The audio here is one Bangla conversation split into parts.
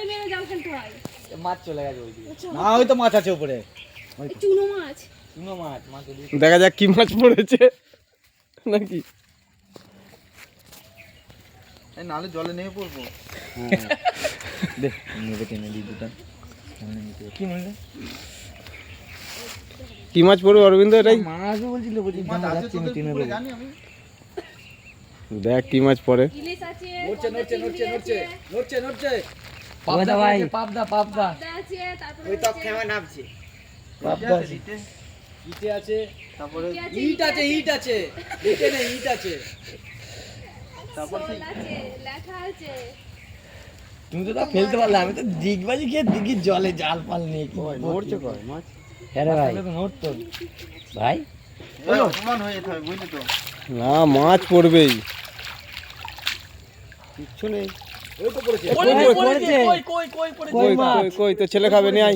নেমে জাল ফেলতে হয়। মাছ চলে গেছে ওইদিকে। না ওই তো মাছ আছে উপরে, চুনো মাছ। চুনো মাছ। মাছ দেখা যাক কি মাছ পড়েছে নাকি। নালে জলে নেমে পড়বো। দেখ নেবে টেনে দিই দুটো। কি বললে? কি মাছ পড়বে অরবিন্দ? এটাই মাছ বলছিল, বুঝি মাছ আছে তো টেনে জানি আমি। দেখ কি মাছ পড়ে। ইলিশ আছে, নড়ছে নড়ছে নড়ছে নড়ছে নড়ছে নড়ছে। পাবদা ভাই, পাবদা পাবদা আছে, তারপরে ওই তো খেমে নামছে। পাবদা আছে, ইটে আছে, তারপরে ইট আছে, ইট আছে, ইটে নেই, ইট আছে। তারপর শোল আছে, লেখা আছে। তুমি তো তা ফেলতে পারলে, আমি তো দিগবাজি খেয়ে দিঘি জলে জাল পাল নিয়ে কি নড়ছে কয় মাছ? হ্যাঁ রে ভাই, নড়তো ভাই সমান হয়ে থাকে, বুঝলি তো? না মাছ পড়বেই। কিচ্ছু নেই। ওই তো পড়েছে। পড়েছে। কই কই কই তো ছেলে খাবে নি। আই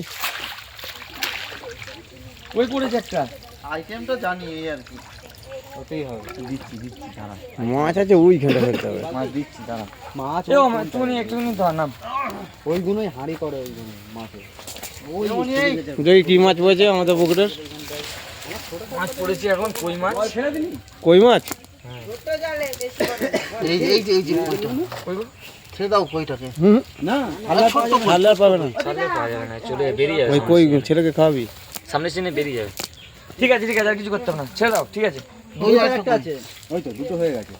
ওই পড়েছে একটা। আইটেমটা জানি এই আর কি। ওটাই হবে। দিচ্ছি দিচ্ছি দাঁড়া। মাছ আছে ওই ঘেঁটে ফেলতে হবে। মাছ দিচ্ছি দাঁড়া। মাছ এ ও মা, তুমি একটুখানি ধর নাম। ওইগুলোই হাঁড়ি করে, ওইগুলো মাছে। ওই দেখি কি মাছ পড়েছে আমাদের পুকুরের। মাছ পড়েছে এখন কই মাছ। কই মাছ? এই এই যে এই যে কইটা। ছেড়ে দাও কইটাকে। না ছাড়লে আর পাবে না। ছাড়লে পাওয়া যাবে না, চলে বেরিয়ে যাবে। ওই কই ছেলেকে খাওয়াবি? সামনে সিনে বেরিয়ে যাবে। ঠিক আছে ঠিক আছে, আর কিছু করতে হবে না, ছেড়ে দাও। ঠিক আছে, ওই একটা আছে। ওই তো দুটো হয়ে গেছে।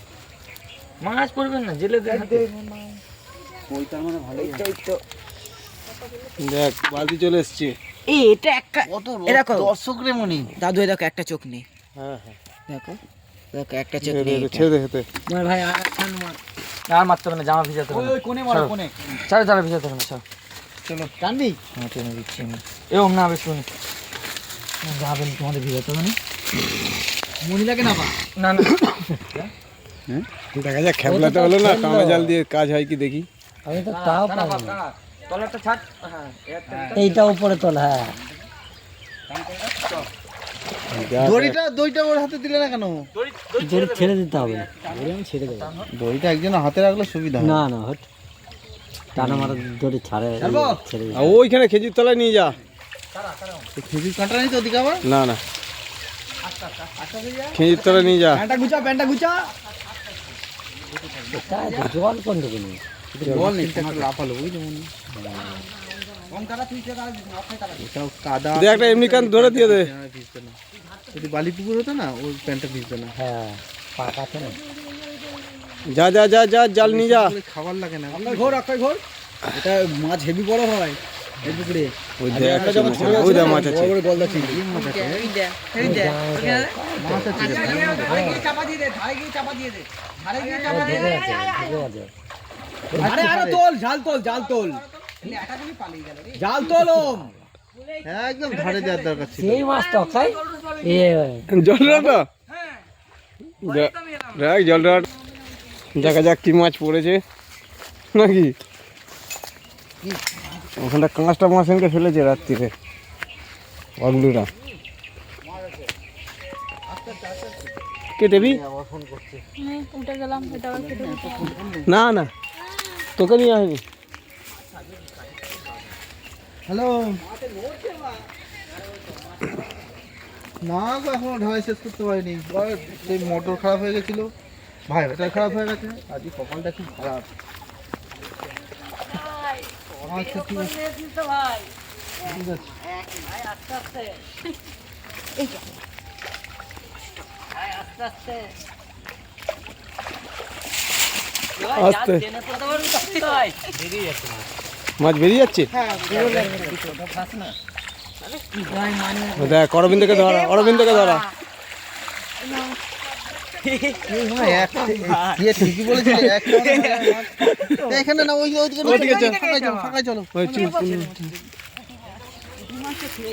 মাছ পড়বেন না, জেলে দেখতে। কইটা মানে ভালোই। দেখ বালতি চলে এসছে। এই এটা একটা কত এ দেখো দর্শক রে মনি। দাদু, এই দেখো একটা চোখ নেই। হ্যাঁ হ্যাঁ দেখো দেখো একটা চোখ নেই। ছেড়ে দে হেতে। তোমার ভাই আর মারতে হবে না, জামা ভিজাতে হবে না। ওই কোণে মারো কোণে। ছাড়ো ছাড়ো, ভিজাতে হবে না, ছাড়ো। চলো টানবি। হ্যাঁ টেনে দিচ্ছি আমি। এরকম না, বেশ শুনি যাবেন, তোমাদের ভিজাতে হবে না। মনিলাকে না পা। না না, দেখা যাক খেপলাতে হলো না, কামড়া জাল দিয়ে কাজ হয় কি দেখি। আমি তো তাও পারবো না। তলাটা ছাড়। হ্যাঁ এইটা উপরে তোল। হ্যাঁ দড়িটা ওর হাতে দিলে না কেন? দড়ি ছেড়ে দিতে হবে। দড়ি আমি ছেড়ে দেবো। দড়িটা একজন হাতে রাখলে সুবিধা হয়। না না, হট টানা মারা দড়ি ছেড়ে দিতে। আর ওইখানে খেজুর তলায় নিয়ে যা। খেজুর কাঁটা নেই তো ওদিকে আবার? না না খেজুর তলায় নিয়ে যা। প্যান্টটা গুছা। জল কোন দিকে নেই। বল নেই, একটু লাফালো বুঝলি মনি। এটাও কাদা। দে একটা এমনি কান ধরে দিয়ে দে। ভিজবে না। যদি বালি পুকুর হতো না, ওই প্যান্টটা ভিজবে না। হ্যাঁ পাকাতে না। যা যা যা যা জাল নিয়ে যা। খাবার লাগে না। ঘোর এটা মাছ হেভি বড় হয় এই পুকুরে। ওই দেখ ওই দেখ মাছ আছে। বড় বড় গলদা চিংড়ি মাছ আছে। মাছ আছে। আরে আরে তোল, জাল তোল, জাল তোল। জাল তোলম। হ্যাঁ একদম ধারে দেওয়ার দরকার ছিল। সেই মাছ তো খাই। এ জল রাখা। দেখ জল রাখ। দেখা যাক কি মাছ পড়েছে নাকি। ওখানটা কাঁচটা মাছ এনকে ফেলেছে রাত্রিরে অগলুরা। কেটেবি? উঠে গেলাম, এটা আবার কেটে দিতে হবে। না না তোকে নিয়ে আসবি। হ্যালো। না গো এখনো ঢালাই শেষ করতে পারিনি। সেই মোটর খারাপ হয়ে গেছিল, ভাইব্রেটার খারাপ হয়ে গেছে। আজকে কপালটা খুব খারাপ। আচ্ছা ঠিক আছে ঠিক আছে। আস্তে মাছ বেরিয়ে যাচ্ছে। দেখ অরবিন্দকে ধরা, অরবিন্দকে ধরা। ঠিকই বলেছিল। এখানে না ওই ফাঁকায় চলো।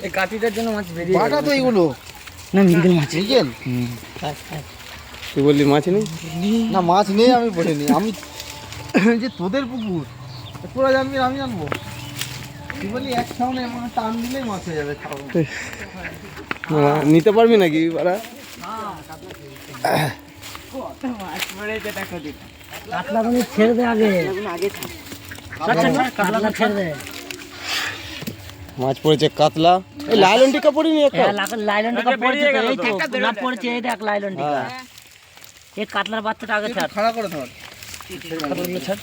এই কাটিটার জন্য মাছ বেরিয়ে বাটা তো এইগুলো না, মৃগেল মাছ। রিগেল। তুই বললি মাছ নেই? না মাছ নেই আমি বলিনি। আমি যে তোদের পুকুর তোরা জানবি আমি জানবো? তুই বললি এক সামনে টান দিলেই মাছ হয়ে যাবে। নিতে পারবি নাকি বাড়া? কাতলা মানে ছেড়ে দে আগে। কাতলা ছেড়ে দে। মাছ পড়েছে কাতলা। এই লাইলন টিকা পড়িনি একটা? লাইলন টিকা পড়েছে তো, এই তো না পড়েছে, এই দেখ লাইলন টিকা। এই কাতলার বাচ্চাটা আগে ছাড়। খাড়া করে ধর কাতলাগুলো ছাড়।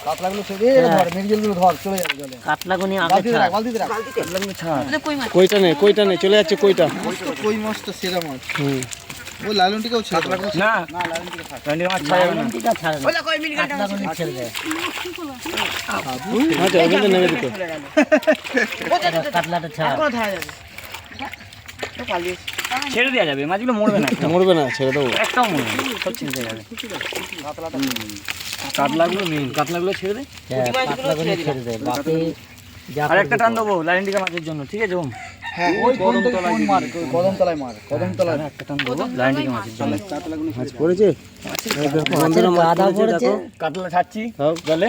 কাতলাগুলো ছেড়ে ধর, মৃগেলগুলো ধর, চলে যাবে জলে। কাতলাগুনি আগে বালতিতে ছাড়। রাখ, বালতিতে রাখ। কাতলাগুলো ছাড়। কইটা নেই চলে যাচ্ছে কইটা। কই মাছটা সেরা মাছ। হুম ওই লালনটিকাও ছেড়ে দাও। না লাইলন টিকা ছাড় না। কাতলাগুনি ছেড়ে দে। আচ্ছা ওখানে নেমে দিতে। কাতলাটা ছাড়। ছেড়ে দেওয়া যাবে, মাছগুলো মরবে না, মরবে না, ছেড়ে দেবো। একটাও মরবে না, সব ছেড়ে দেওয়া যাবে। কাতলাগুলো মেন, কাতলাগুলো ছেড়ে দে। কাতলাগুনি ছেড়ে দে, বাকি যা আর একটা টান দেবো লাইন টিকা মাছের জন্য, ঠিক আছে? হ্যাঁ, ওই কদমতলায় মার, কদমতলায় মার, কদমতলায়। একটা টান দেবো লাইন টিকা মাছের জন্য। মাছ পড়েছে। গাদা পড়েছে। কাতলা ছাড়ছি জলে।